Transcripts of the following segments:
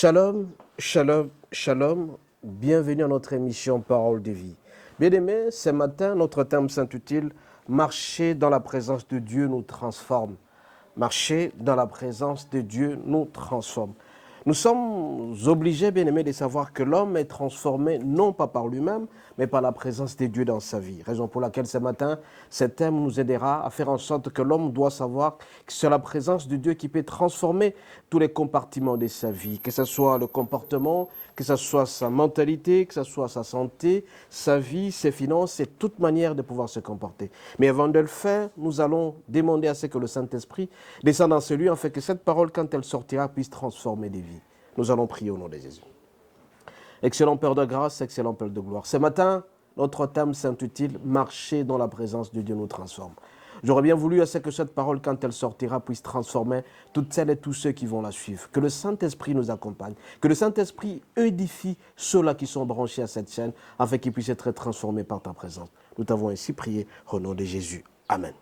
Shalom, shalom, shalom. Bienvenue à notre émission Parole de vie. Bien-aimés, ce matin, notre thème s'intitule « Marcher dans la présence de Dieu nous transforme ». Marcher dans la présence de Dieu nous transforme. Nous sommes obligés, bien-aimés, de savoir que l'homme est transformé non pas par lui-même, mais par la présence de Dieu dans sa vie. Raison pour laquelle ce matin, ce thème nous aidera à faire en sorte que l'homme doit savoir que c'est la présence de Dieu qui peut transformer tous les compartiments de sa vie, que ce soit le comportement, que ce soit sa mentalité, que ce soit sa santé, sa vie, ses finances et toute manière de pouvoir se comporter. Mais avant de le faire, nous allons demander à ce que le Saint-Esprit descende dans celui, afin que cette parole, quand elle sortira, puisse transformer des vies. Nous allons prier au nom de Jésus. Excellent Père de grâce, excellent Père de gloire. Ce matin, notre thème s'intitule « Marcher dans la présence de Dieu nous transforme ». J'aurais bien voulu à ce que cette parole, quand elle sortira, puisse transformer toutes celles et tous ceux qui vont la suivre. Que le Saint-Esprit nous accompagne. Que le Saint-Esprit édifie ceux-là qui sont branchés à cette chaîne, afin qu'ils puissent être transformés par ta présence. Nous t'avons ainsi prié au nom de Jésus. Amen.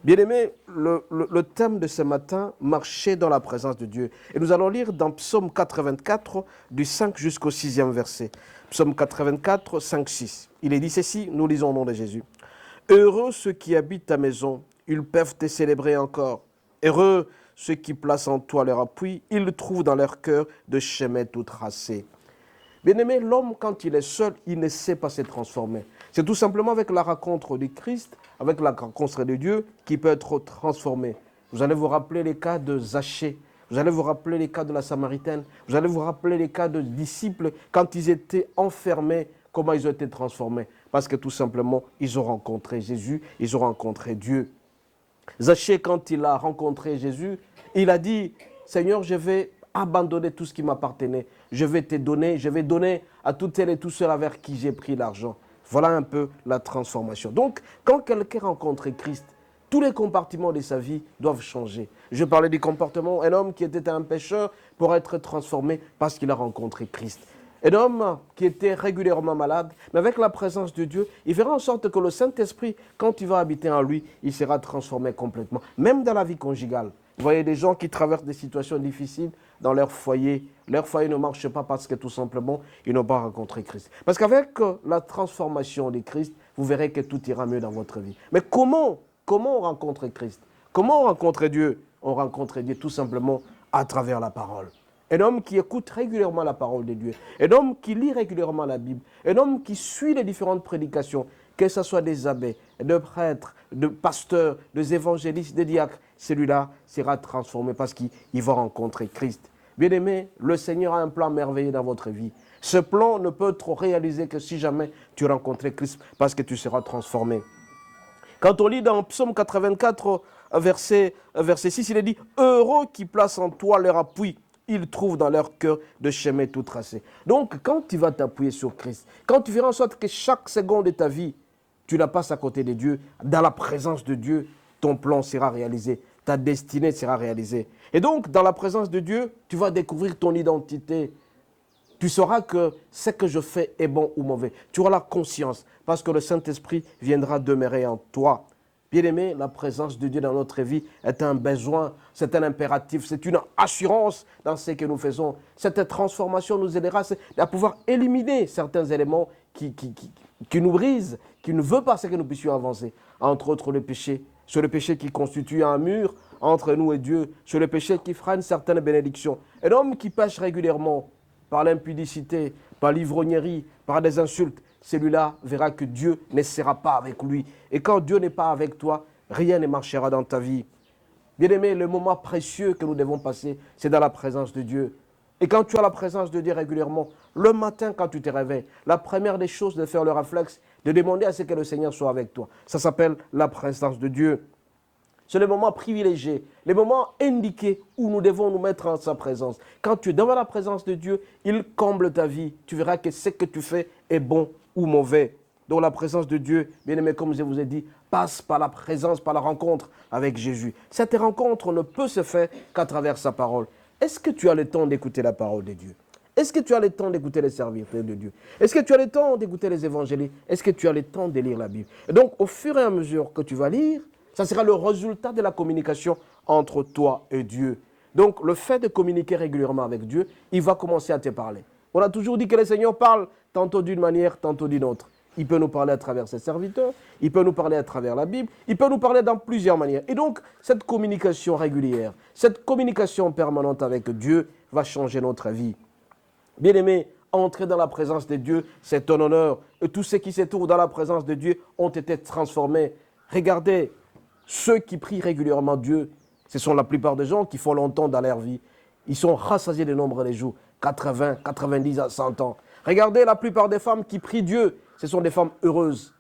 Bien-aimés, le thème de ce matin, marcher dans la présence de Dieu. Et nous allons lire dans Psaume 84, du 5 jusqu'au 6e verset. Psaume 84, 5, 6. Il est dit ceci, nous lisons au nom de Jésus. Heureux ceux qui habitent ta maison, ils peuvent te célébrer encore. Heureux ceux qui placent en toi leur appui, ils trouvent dans leur cœur de chemins tout tracés. Bien-aimé, l'homme, quand il est seul, il ne sait pas se transformer. C'est tout simplement avec la rencontre du Christ, avec la rencontre de Dieu, qui peut être transformé. Vous allez vous rappeler les cas de Zachée, vous allez vous rappeler les cas de la Samaritaine, vous allez vous rappeler les cas de disciples, quand ils étaient enfermés, comment ils ont été transformés. Parce que tout simplement, ils ont rencontré Jésus, ils ont rencontré Dieu. Zachée, quand il a rencontré Jésus, il a dit, Seigneur, je vais abandonner tout ce qui m'appartenait. Je vais te donner, je vais donner à toutes celles et tous ceux vers qui j'ai pris l'argent. Voilà un peu la transformation. Donc, quand quelqu'un rencontre Christ, tous les compartiments de sa vie doivent changer. Je parlais du comportement, un homme qui était un pécheur pour être transformé parce qu'il a rencontré Christ. Un homme qui était régulièrement malade, mais avec la présence de Dieu, il fera en sorte que le Saint-Esprit, quand il va habiter en lui, il sera transformé complètement. Même dans la vie conjugale. Vous voyez des gens qui traversent des situations difficiles dans leur foyer. Leur foyer ne marche pas parce que tout simplement, ils n'ont pas rencontré Christ. Parce qu'avec la transformation de Christ, vous verrez que tout ira mieux dans votre vie. Mais comment on rencontre Christ? Comment on rencontre Dieu? On rencontre Dieu tout simplement à travers la parole. Un homme qui écoute régulièrement la parole de Dieu. Un homme qui lit régulièrement la Bible. Un homme qui suit les différentes prédications, que ce soit des abbés, de prêtres, de pasteurs, des évangélistes, des diacres. Celui-là sera transformé parce qu'il va rencontrer Christ. Bien-aimé, le Seigneur a un plan merveilleux dans votre vie. Ce plan ne peut être réalisé que si jamais tu rencontres Christ, parce que tu seras transformé. Quand on lit dans Psaume 84, verset 6, il est dit « Heureux qui placent en toi leur appui, ils trouvent dans leur cœur de chemins tout tracés. » Donc, quand tu vas t'appuyer sur Christ, quand tu feras en sorte que chaque seconde de ta vie, tu la passes à côté de Dieu, dans la présence de Dieu, ton plan sera réalisé, ta destinée sera réalisée. Et donc, dans la présence de Dieu, tu vas découvrir ton identité. Tu sauras que ce que je fais est bon ou mauvais. Tu auras la conscience, parce que le Saint-Esprit viendra demeurer en toi. Bien-aimé, la présence de Dieu dans notre vie est un besoin, c'est un impératif, c'est une assurance dans ce que nous faisons. Cette transformation nous aidera à pouvoir éliminer certains éléments qui nous brisent, qui ne veulent pas que nous puissions avancer. Entre autres, le péché. C'est le péché qui constitue un mur entre nous et Dieu. C'est le péché qui freine certaines bénédictions. Un homme qui pêche régulièrement par l'impudicité, par l'ivrognerie, par des insultes, celui-là verra que Dieu ne sera pas avec lui. Et quand Dieu n'est pas avec toi, rien ne marchera dans ta vie. Bien-aimé, le moment précieux que nous devons passer, c'est dans la présence de Dieu. Et quand tu as la présence de Dieu régulièrement, le matin quand tu te réveilles, la première des choses de faire le réflexe, de demander à ce que le Seigneur soit avec toi. Ça s'appelle la présence de Dieu. C'est le moment privilégié, le moment indiqué où nous devons nous mettre en sa présence. Quand tu es devant la présence de Dieu, il comble ta vie. Tu verras que ce que tu fais est bon ou mauvais. Donc la présence de Dieu, bien aimé, comme je vous ai dit, passe par la présence, par la rencontre avec Jésus. Cette rencontre ne peut se faire qu'à travers sa parole. Est-ce que tu as le temps d'écouter la parole de Dieu? Est-ce que tu as le temps d'écouter les serviteurs de Dieu? Est-ce que tu as le temps d'écouter les évangélistes? Est-ce que tu as le temps de lire la Bible? Et donc, au fur et à mesure que tu vas lire, ça sera le résultat de la communication entre toi et Dieu. Donc, le fait de communiquer régulièrement avec Dieu, il va commencer à te parler. On a toujours dit que le Seigneur parle tantôt d'une manière, tantôt d'une autre. Il peut nous parler à travers ses serviteurs, il peut nous parler à travers la Bible, il peut nous parler dans plusieurs manières. Et donc, cette communication régulière, cette communication permanente avec Dieu va changer notre vie. Bien-aimés, entrer dans la présence de Dieu, c'est un honneur. Et tous ceux qui se trouvent dans la présence de Dieu ont été transformés. Regardez, ceux qui prient régulièrement Dieu, ce sont la plupart des gens qui font longtemps dans leur vie. Ils sont rassasiés de nombre des jours, 80, 90 à 100 ans. Regardez la plupart des femmes qui prient Dieu, ce sont des femmes heureuses.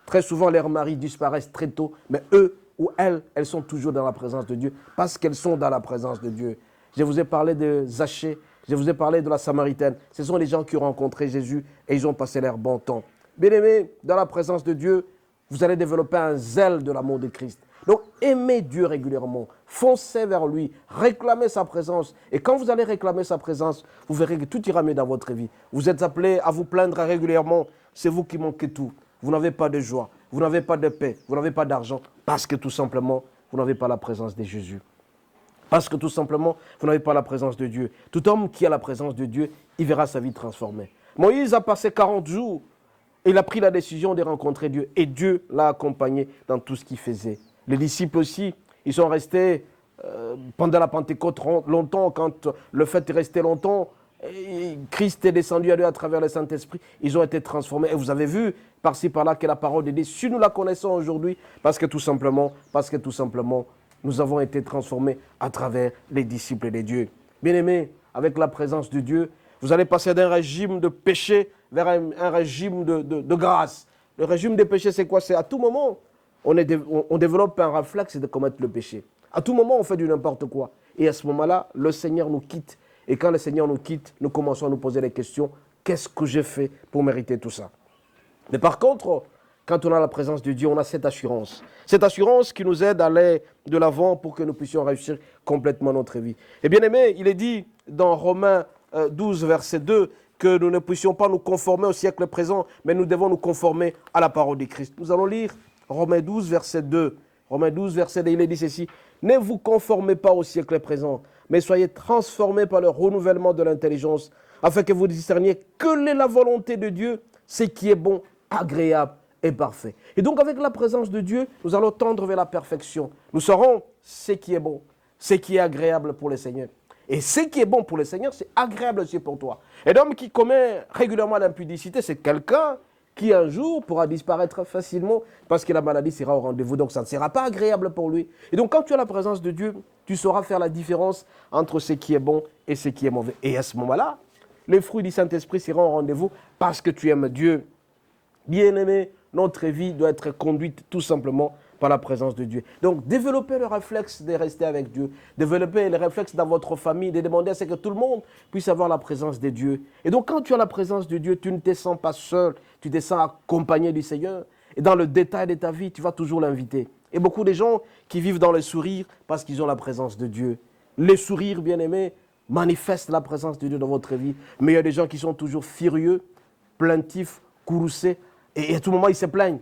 Très souvent, leurs maris disparaissent très tôt, mais eux ou elles sont toujours dans la présence de Dieu parce qu'elles sont dans la présence de Dieu. Je vous ai parlé de Zachée, je vous ai parlé de la Samaritaine. Ce sont les gens qui ont rencontré Jésus et ils ont passé leur bon temps. Bien-aimés, dans la présence de Dieu, vous allez développer un zèle de l'amour de Christ. Donc, aimez Dieu régulièrement, foncez vers lui, réclamez sa présence. Et quand vous allez réclamer sa présence, vous verrez que tout ira mieux dans votre vie. Vous êtes appelés à vous plaindre régulièrement, c'est vous qui manquez tout. Vous n'avez pas de joie, vous n'avez pas de paix, vous n'avez pas d'argent, parce que tout simplement, vous n'avez pas la présence de Jésus. Parce que tout simplement, vous n'avez pas la présence de Dieu. Tout homme qui a la présence de Dieu, il verra sa vie transformée. Moïse a passé 40 jours, il a pris la décision de rencontrer Dieu, et Dieu l'a accompagné dans tout ce qu'il faisait. Les disciples aussi, ils sont restés pendant la Pentecôte longtemps, quand le fait est resté longtemps, et Christ est descendu à eux à travers le Saint-Esprit, ils ont été transformés. Et vous avez vu par-ci par-là que la parole de Dieu, si nous la connaissons aujourd'hui, parce que tout simplement, nous avons été transformés à travers les disciples de Dieu. Bien-aimés, avec la présence de Dieu, vous allez passer d'un régime de péché vers un régime de grâce. Le régime de péché, c'est quoi? C'est à tout moment, on développe un réflexe de commettre le péché. À tout moment, on fait du n'importe quoi. Et à ce moment-là, le Seigneur nous quitte. Et quand le Seigneur nous quitte, nous commençons à nous poser des questions. Qu'est-ce que j'ai fait pour mériter tout ça? Mais par contre, quand on a la présence de Dieu, on a cette assurance. Cette assurance qui nous aide à aller de l'avant pour que nous puissions réussir complètement notre vie. Et bien aimé, il est dit dans Romains 12, verset 2, que nous ne puissions pas nous conformer au siècle présent, mais nous devons nous conformer à la parole de Christ. Nous allons lire Romains 12, verset 2. Romains 12, verset 2, il est dit ceci. Ne vous conformez pas au siècle présent, mais soyez transformés par le renouvellement de l'intelligence, afin que vous discerniez quelle est la volonté de Dieu, ce qui est bon, agréable et parfait. Et donc avec la présence de Dieu, nous allons tendre vers la perfection. Nous saurons ce qui est bon, ce qui est agréable pour le Seigneur. Et ce qui est bon pour le Seigneur, c'est agréable aussi pour toi. Et l'homme qui commet régulièrement l'impudicité, c'est quelqu'un qui un jour pourra disparaître facilement parce que la maladie sera au rendez-vous. Donc ça ne sera pas agréable pour lui. Et donc quand tu as la présence de Dieu, tu sauras faire la différence entre ce qui est bon et ce qui est mauvais. Et à ce moment-là, les fruits du Saint-Esprit seront au rendez-vous parce que tu aimes Dieu. Bien-aimé, notre vie doit être conduite tout simplement par la présence de Dieu. Donc, développez le réflexe de rester avec Dieu. Développez le réflexe dans votre famille de demander à ce que tout le monde puisse avoir la présence de Dieu. Et donc, quand tu as la présence de Dieu, tu ne te sens pas seul, tu te sens accompagné du Seigneur. Et dans le détail de ta vie, tu vas toujours l'inviter. Et beaucoup de gens qui vivent dans le sourire parce qu'ils ont la présence de Dieu. Les sourires, bien-aimés, manifestent la présence de Dieu dans votre vie. Mais il y a des gens qui sont toujours furieux, plaintifs, courroucés. Et à tout moment, ils se plaignent.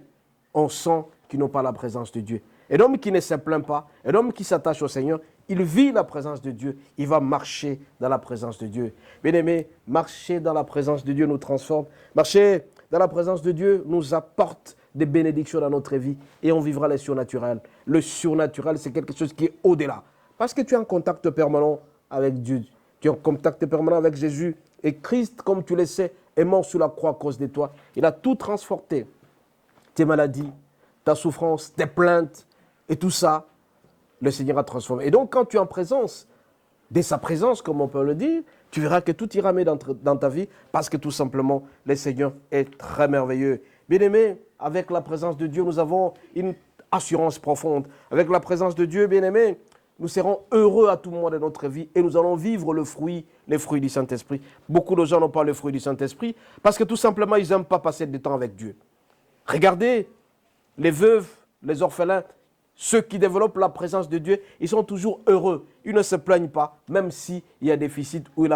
On sent qu'ils n'ont pas la présence de Dieu. Et l'homme qui ne se plaint pas, et l'homme qui s'attache au Seigneur, il vit la présence de Dieu. Il va marcher dans la présence de Dieu. Bien-aimés, marcher dans la présence de Dieu nous transforme. Marcher dans la présence de Dieu nous apporte des bénédictions dans notre vie et on vivra le surnaturel. Le surnaturel, c'est quelque chose qui est au-delà. Parce que tu es en contact permanent avec Dieu. Tu es en contact permanent avec Jésus. Et Christ, comme tu le sais, est mort sur la croix à cause de toi. Il a tout transporté. Tes maladies, ta souffrance, tes plaintes et tout ça, le Seigneur a transformé. Et donc, quand tu es en présence, dès sa présence, comme on peut le dire, tu verras que tout ira mieux dans ta vie parce que tout simplement, le Seigneur est très merveilleux. Bien-aimés, avec la présence de Dieu, nous avons une assurance profonde. Avec la présence de Dieu, bien-aimés, nous serons heureux à tout moment de notre vie et nous allons vivre les fruits du Saint-Esprit. Beaucoup de gens n'ont pas le fruit du Saint-Esprit parce que tout simplement, ils n'aiment pas passer du temps avec Dieu. Regardez, les veuves, les orphelins, ceux qui développent la présence de Dieu, ils sont toujours heureux. Ils ne se plaignent pas, même s'il y a déficit ou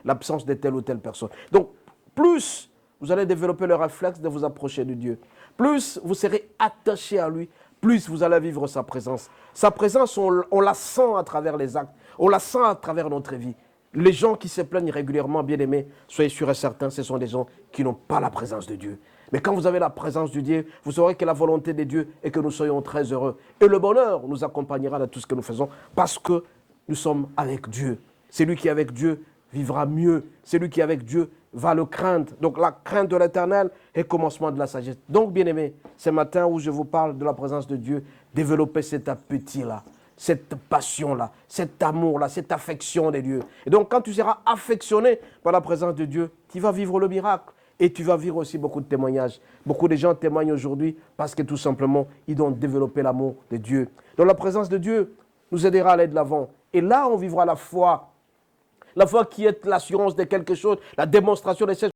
l'absence de telle ou telle personne. Donc, plus vous allez développer le réflexe de vous approcher de Dieu, plus vous serez attaché à lui, plus vous allez vivre sa présence. Sa présence, on la sent à travers les actes. On la sent à travers notre vie. Les gens qui se plaignent régulièrement, bien aimés, soyez sûrs et certains, ce sont des gens qui n'ont pas la présence de Dieu. Mais quand vous avez la présence de Dieu, vous saurez que la volonté de Dieu est que nous soyons très heureux. Et le bonheur nous accompagnera dans tout ce que nous faisons parce que nous sommes avec Dieu. Celui qui est avec Dieu vivra mieux. Celui qui est avec Dieu va le craindre. Donc la crainte de l'Éternel est le commencement de la sagesse. Donc, bien aimés, ce matin où je vous parle de la présence de Dieu, développez cet appétit-là, cette passion-là, cet amour-là, cette affection des dieux. Et donc, quand tu seras affectionné par la présence de Dieu, tu vas vivre le miracle. Et tu vas vivre aussi beaucoup de témoignages. Beaucoup de gens témoignent aujourd'hui parce que tout simplement, ils ont développé l'amour de Dieu. Donc la présence de Dieu nous aidera à aller de l'avant. Et là, on vivra la foi. La foi qui est l'assurance de quelque chose, la démonstration de quelque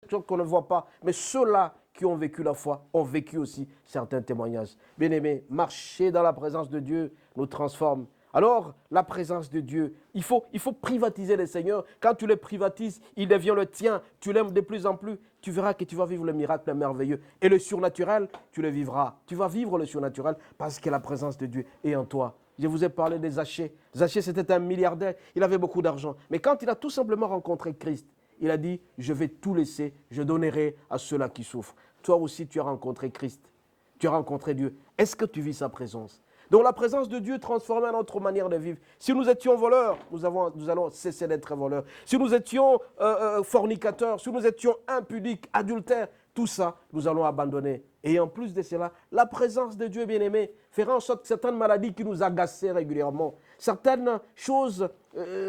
chose qu'on ne voit pas. Mais ceux-là qui ont vécu la foi ont vécu aussi certains témoignages. Bien-aimés, marcher dans la présence de Dieu nous transforme. Alors, la présence de Dieu, il faut privatiser le Seigneur. Quand tu le privatises, il devient le tien. Tu l'aimes de plus en plus. Tu verras que tu vas vivre le miracle merveilleux. Et le surnaturel, tu le vivras. Tu vas vivre le surnaturel parce que la présence de Dieu est en toi. Je vous ai parlé de Zachée. Zachée, c'était un milliardaire. Il avait beaucoup d'argent. Mais quand il a tout simplement rencontré Christ, il a dit, je vais tout laisser, je donnerai à ceux-là qui souffrent. Toi aussi, tu as rencontré Christ. Tu as rencontré Dieu. Est-ce que tu vis sa présence ? Donc la présence de Dieu transformait notre manière de vivre. Si nous étions voleurs, nous allons cesser d'être voleurs. Si nous étions fornicateurs, si nous étions impudiques, adultères, tout ça, nous allons abandonner. Et en plus de cela, la présence de Dieu bien-aimé fera en sorte que certaines maladies qui nous agaçaient régulièrement, certaines choses,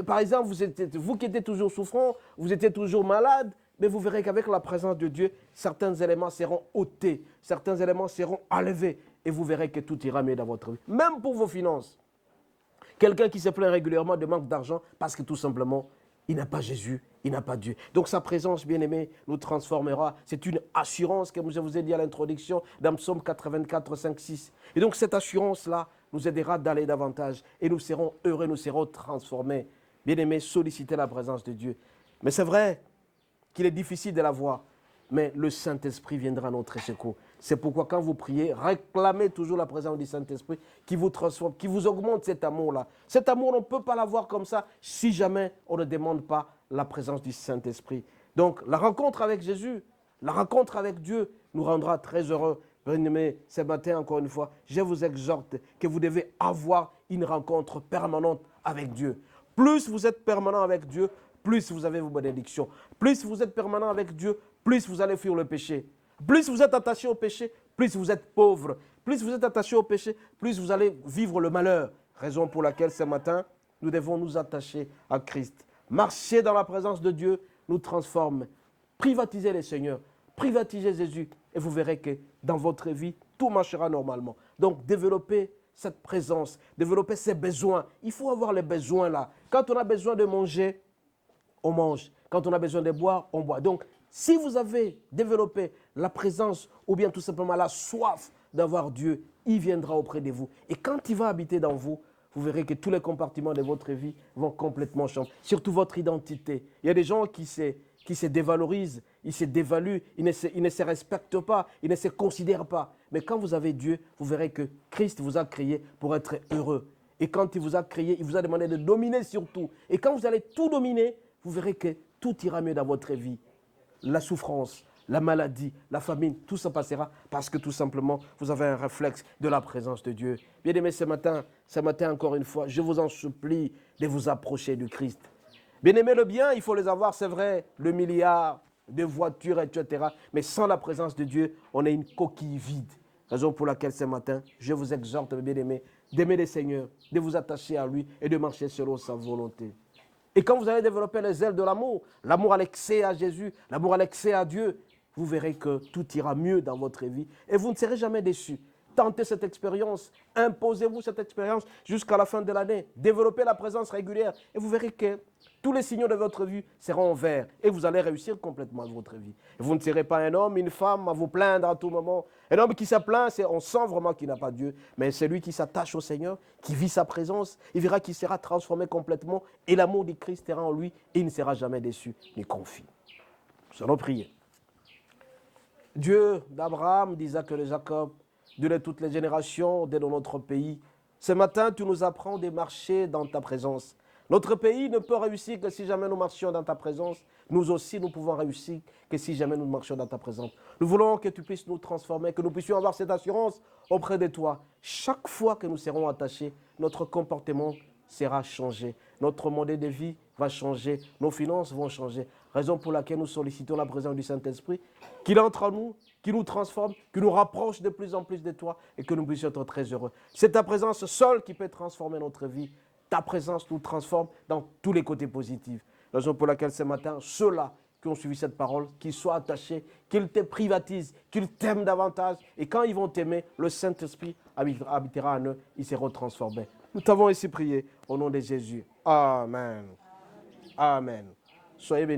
par exemple, vous qui étiez toujours souffrant, vous étiez toujours malade, mais vous verrez qu'avec la présence de Dieu, certains éléments seront ôtés, certains éléments seront enlevés. Et vous verrez que tout ira mieux dans votre vie. Même pour vos finances. Quelqu'un qui se plaint régulièrement de manque d'argent parce que tout simplement, il n'a pas Jésus, il n'a pas Dieu. Donc sa présence, bien-aimée, nous transformera. C'est une assurance que je vous ai dit à l'introduction dans Psaume 84, 5, 6. Et donc cette assurance-là nous aidera d'aller davantage. Et nous serons heureux, nous serons transformés. Bien-aimés, sollicitez la présence de Dieu. Mais c'est vrai qu'il est difficile de la voir. Mais le Saint-Esprit viendra à notre secours. C'est pourquoi quand vous priez, réclamez toujours la présence du Saint-Esprit qui vous transforme, qui vous augmente cet amour-là. Cet amour, on ne peut pas l'avoir comme ça si jamais on ne demande pas la présence du Saint-Esprit. Donc, la rencontre avec Jésus, la rencontre avec Dieu nous rendra très heureux. Bien-aimés, ce matin, encore une fois, je vous exhorte que vous devez avoir une rencontre permanente avec Dieu. Plus vous êtes permanent avec Dieu, plus vous avez vos bénédictions. Plus vous êtes permanent avec Dieu, plus vous allez fuir le péché. Plus vous êtes attaché au péché, plus vous êtes pauvre. Plus vous êtes attaché au péché, plus vous allez vivre le malheur. Raison pour laquelle ce matin, nous devons nous attacher à Christ. Marcher dans la présence de Dieu nous transforme. Privatisez le Seigneur, privatisez Jésus et vous verrez que dans votre vie, tout marchera normalement. Donc développez cette présence, développez ces besoins. Il faut avoir les besoins là. Quand on a besoin de manger, on mange. Quand on a besoin de boire, on boit. Donc, si vous avez développé la présence ou bien tout simplement la soif d'avoir Dieu, il viendra auprès de vous. Et quand il va habiter dans vous, vous verrez que tous les compartiments de votre vie vont complètement changer. Surtout votre identité. Il y a des gens qui se dévalorisent, ils se dévaluent, ils ne se respectent pas, ils ne se considèrent pas. Mais quand vous avez Dieu, vous verrez que Christ vous a créé pour être heureux. Et quand il vous a créé, il vous a demandé de dominer sur tout. Et quand vous allez tout dominer, vous verrez que tout ira mieux dans votre vie. La souffrance, la maladie, la famine, tout ça passera parce que tout simplement, vous avez un réflexe de la présence de Dieu. Bien-aimés, ce matin, encore une fois, je vous en supplie de vous approcher du Christ. Bien-aimés, le bien, il faut les avoir, c'est vrai, le milliard de voitures, etc. Mais sans la présence de Dieu, on est une coquille vide. Raison pour laquelle ce matin, je vous exhorte, bien-aimés, d'aimer le Seigneur, de vous attacher à lui et de marcher selon sa volonté. Et quand vous allez développer les ailes de l'amour, l'amour à l'excès à Jésus, l'amour à l'excès à Dieu, vous verrez que tout ira mieux dans votre vie et vous ne serez jamais déçus. Tentez cette expérience, imposez-vous cette expérience jusqu'à la fin de l'année. Développez la présence régulière et vous verrez que tous les signaux de votre vie seront en vert et vous allez réussir complètement votre vie. Et vous ne serez pas un homme, une femme à vous plaindre à tout moment. Un homme qui se plaint, on sent vraiment qu'il n'a pas Dieu. Mais c'est lui qui s'attache au Seigneur, qui vit sa présence. Il verra qu'il sera transformé complètement et l'amour du Christ sera en lui et il ne sera jamais déçu ni confus. Nous allons prier. Dieu d'Abraham, d'Isaac et de Jacob, Dieu de toutes les générations, Dieu de notre pays. Ce matin, tu nous apprends de marcher dans ta présence. Notre pays ne peut réussir que si jamais nous marchions dans ta présence. Nous aussi, nous pouvons réussir que si jamais nous marchions dans ta présence. Nous voulons que tu puisses nous transformer, que nous puissions avoir cette assurance auprès de toi. Chaque fois que nous serons attachés, notre comportement sera changé. Notre modèle de vie va changer. Nos finances vont changer. Raison pour laquelle nous sollicitons la présence du Saint-Esprit, qu'il entre en nous, qui nous transforme, qui nous rapproche de plus en plus de toi et que nous puissions être très heureux. C'est ta présence seule qui peut transformer notre vie. Ta présence nous transforme dans tous les côtés positifs. Raison pour laquelle ce matin, ceux-là qui ont suivi cette parole, qu'ils soient attachés, qu'ils te privatisent, qu'ils t'aiment davantage. Et quand ils vont t'aimer, le Saint-Esprit habitera en eux, ils seront transformés. Nous t'avons ainsi prié au nom de Jésus. Amen. Amen. Soyez bénis.